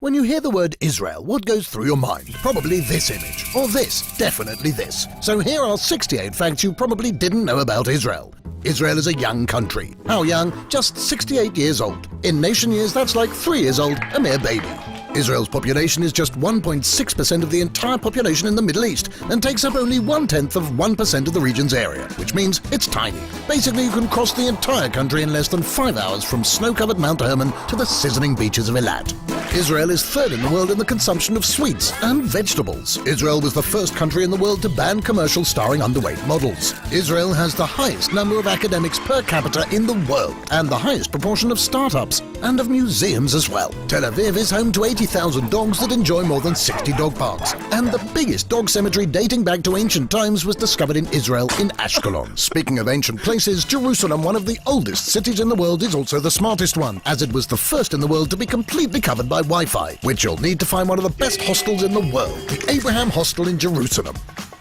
When you hear the word Israel, what goes through your mind? Probably this image, or this, definitely this. So here are 68 facts you probably didn't know about Israel. Israel is a young country. How young? Just 68 years old. In nation years, that's like 3 years old, a mere baby. Israel's population is just 1.6% of the entire population in the Middle East and takes up only 1/10 of 1% of the region's area, which means it's tiny. Basically, you can cross the entire country in less than 5 hours from snow-covered Mount Hermon to the sizzling beaches of Eilat. Israel is third in the world in the consumption of sweets and vegetables. Israel was the first country in the world to ban commercial starring underweight models. Israel has the highest number of academics per capita in the world and the highest proportion of startups and of museums as well. Tel Aviv is home to 80,000 dogs that enjoy more than 60 dog parks. And the biggest dog cemetery dating back to ancient times was discovered in Israel in Ashkelon. Speaking of ancient places, Jerusalem, one of the oldest cities in the world, is also the smartest one, as it was the first in the world to be completely covered by Wi-Fi, which you'll need to find one of the best hostels in the world, the Abraham Hostel in Jerusalem.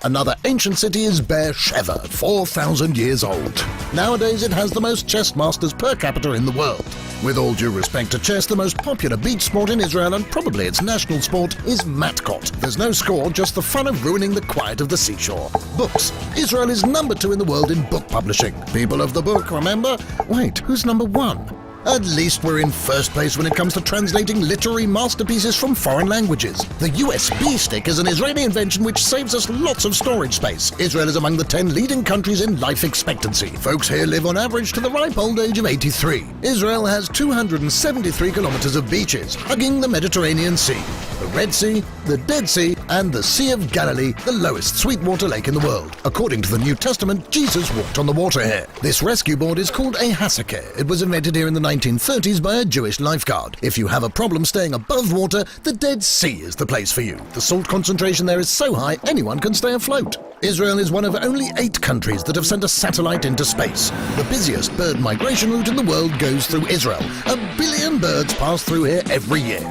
Another ancient city is Beersheba, 4,000 years old. Nowadays, it has the most chess masters per capita in the world. With all due respect to chess, the most popular beach sport in Israel, and probably its national sport, is matcot. There's no score, just the fun of ruining the quiet of the seashore. Books. Israel is number 2 in the world in book publishing. People of the book, remember? Wait, who's number 1? At least we're in first place when it comes to translating literary masterpieces from foreign languages. The USB stick is an Israeli invention which saves us lots of storage space. Israel is among the 10 leading countries in life expectancy. Folks here live on average to the ripe old age of 83. Israel has 273 kilometers of beaches, hugging the Mediterranean Sea, the Red Sea, the Dead Sea, and the Sea of Galilee, the lowest sweetwater lake in the world. According to the New Testament, Jesus walked on the water here. This rescue board is called a hasakeh. It was invented here in the 1930s by a Jewish lifeguard. If you have a problem staying above water, the Dead Sea is the place for you. The salt concentration there is so high, anyone can stay afloat. Israel is one of only 8 countries that have sent a satellite into space. The busiest bird migration route in the world goes through Israel. 1 billion birds pass through here every year.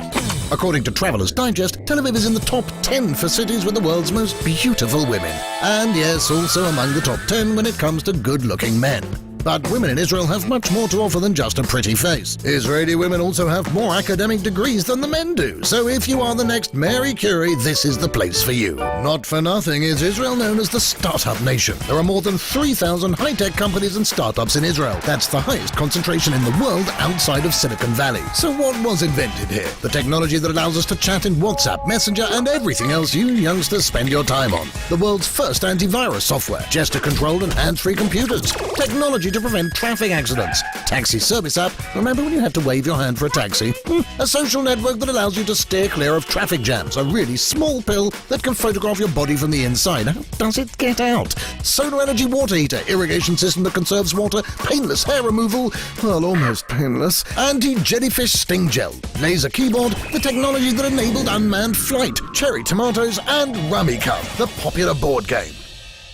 According to Traveller's Digest, Tel Aviv is in the top 10 for cities with the world's most beautiful women. And yes, also among the top 10 when it comes to good-looking men. But women in Israel have much more to offer than just a pretty face. Israeli women also have more academic degrees than the men do. So if you are the next Mary Curie, this is the place for you. Not for nothing is Israel known as the startup nation. There are more than 3,000 high-tech companies and startups in Israel. That's the highest concentration in the world outside of Silicon Valley. So what was invented here? The technology that allows us to chat in WhatsApp, Messenger, and everything else you youngsters spend your time on. The world's first antivirus software, gesture-controlled and hands-free computers. Technology to prevent traffic accidents. Taxi service app. Remember when you had to wave your hand for a taxi? A social network that allows you to steer clear of traffic jams. A really small pill that can photograph your body from the inside. How does it get out? Solar energy water heater. Irrigation system that conserves water. Painless hair removal. Well, almost painless. Anti-jellyfish sting gel. Laser keyboard. The technology that enabled unmanned flight. Cherry tomatoes and Rummy Cup, the popular board game.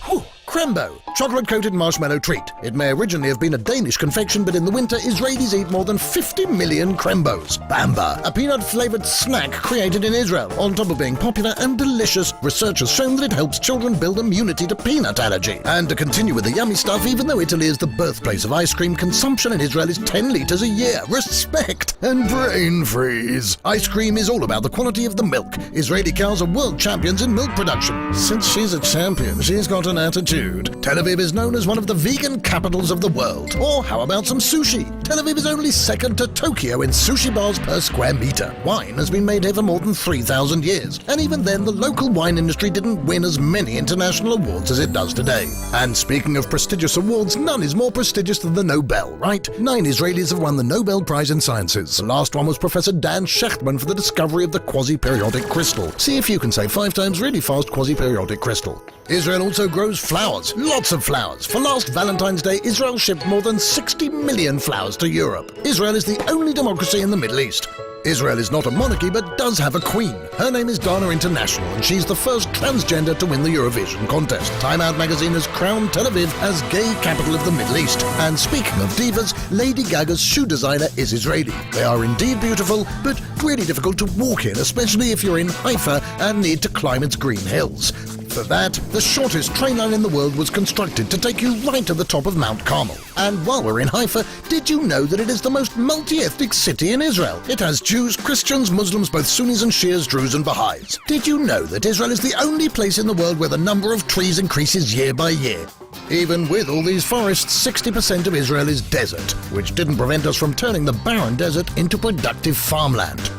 Whew. Crembo, chocolate-coated marshmallow treat. It may originally have been a Danish confection, but in the winter, Israelis eat more than 50 million crembos. Bamba, a peanut-flavored snack created in Israel. On top of being popular and delicious, research has shown that it helps children build immunity to peanut allergy. And to continue with the yummy stuff, even though Italy is the birthplace of ice cream, consumption in Israel is 10 liters a year. Respect and brain freeze. Ice cream is all about the quality of the milk. Israeli cows are world champions in milk production. Since she's a champion, she's got an attitude. Tel Aviv is known as one of the vegan capitals of the world. Or how about some sushi? Tel Aviv is only second to Tokyo in sushi bars per square meter. Wine has been made here for more than 3,000 years. And even then, the local wine industry didn't win as many international awards as it does today. And speaking of prestigious awards, none is more prestigious than the Nobel, right? 9 Israelis have won the Nobel Prize in Sciences. The last one was Professor Dan Shechtman for the discovery of the quasi-periodic crystal. See if you can say 5 times really fast quasi-periodic crystal. Israel also grows flowers, lots of flowers. For last Valentine's Day, Israel shipped more than 60 million flowers to Europe. Israel is the only democracy in the Middle East. Israel is not a monarchy but does have a queen. Her name is Dana International and she's the first transgender to win the Eurovision contest. Time Out magazine has crowned Tel Aviv as gay capital of the Middle East. And speaking of divas, Lady Gaga's shoe designer is Israeli. They are indeed beautiful but really difficult to walk in, especially if you're in Haifa and need to climb its green hills. For that, the shortest train line in the world was constructed to take you right to the top of Mount Carmel. And while we're in Haifa, did you know that it is the most multi-ethnic city in Israel? It has Jews, Christians, Muslims, both Sunnis and Shias, Druze and Baha'is. Did you know that Israel is the only place in the world where the number of trees increases year by year? Even with all these forests, 60% of Israel is desert, which didn't prevent us from turning the barren desert into productive farmland.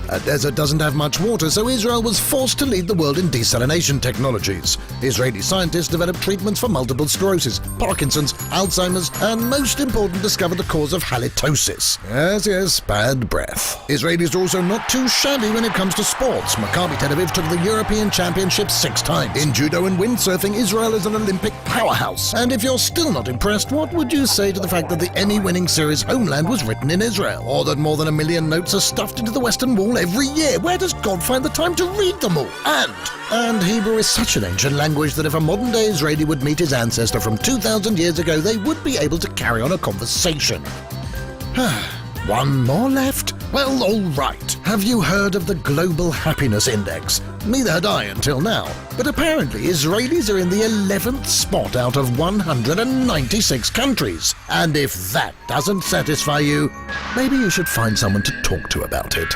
A desert doesn't have much water, so Israel was forced to lead the world in desalination technologies. Israeli scientists developed treatments for multiple sclerosis, Parkinson's, Alzheimer's, and most important, discovered the cause of halitosis. Yes, bad breath. Israelis are also not too shabby when it comes to sports. Maccabi Tel Aviv took the European Championship 6 times. In judo and windsurfing, Israel is an Olympic powerhouse. And if you're still not impressed, what would you say to the fact that the Emmy-winning series Homeland was written in Israel? Or that more than 1 million notes are stuffed into the Western Wall every year? Where does God find the time to read them all? And Hebrew is such an ancient language that if a modern-day Israeli would meet his ancestor from 2,000 years ago, they would be able to carry on a conversation. One more left? Well, all right. Have you heard of the Global Happiness Index? Neither had I until now. But apparently Israelis are in the 11th spot out of 196 countries. And if that doesn't satisfy you, maybe you should find someone to talk to about it.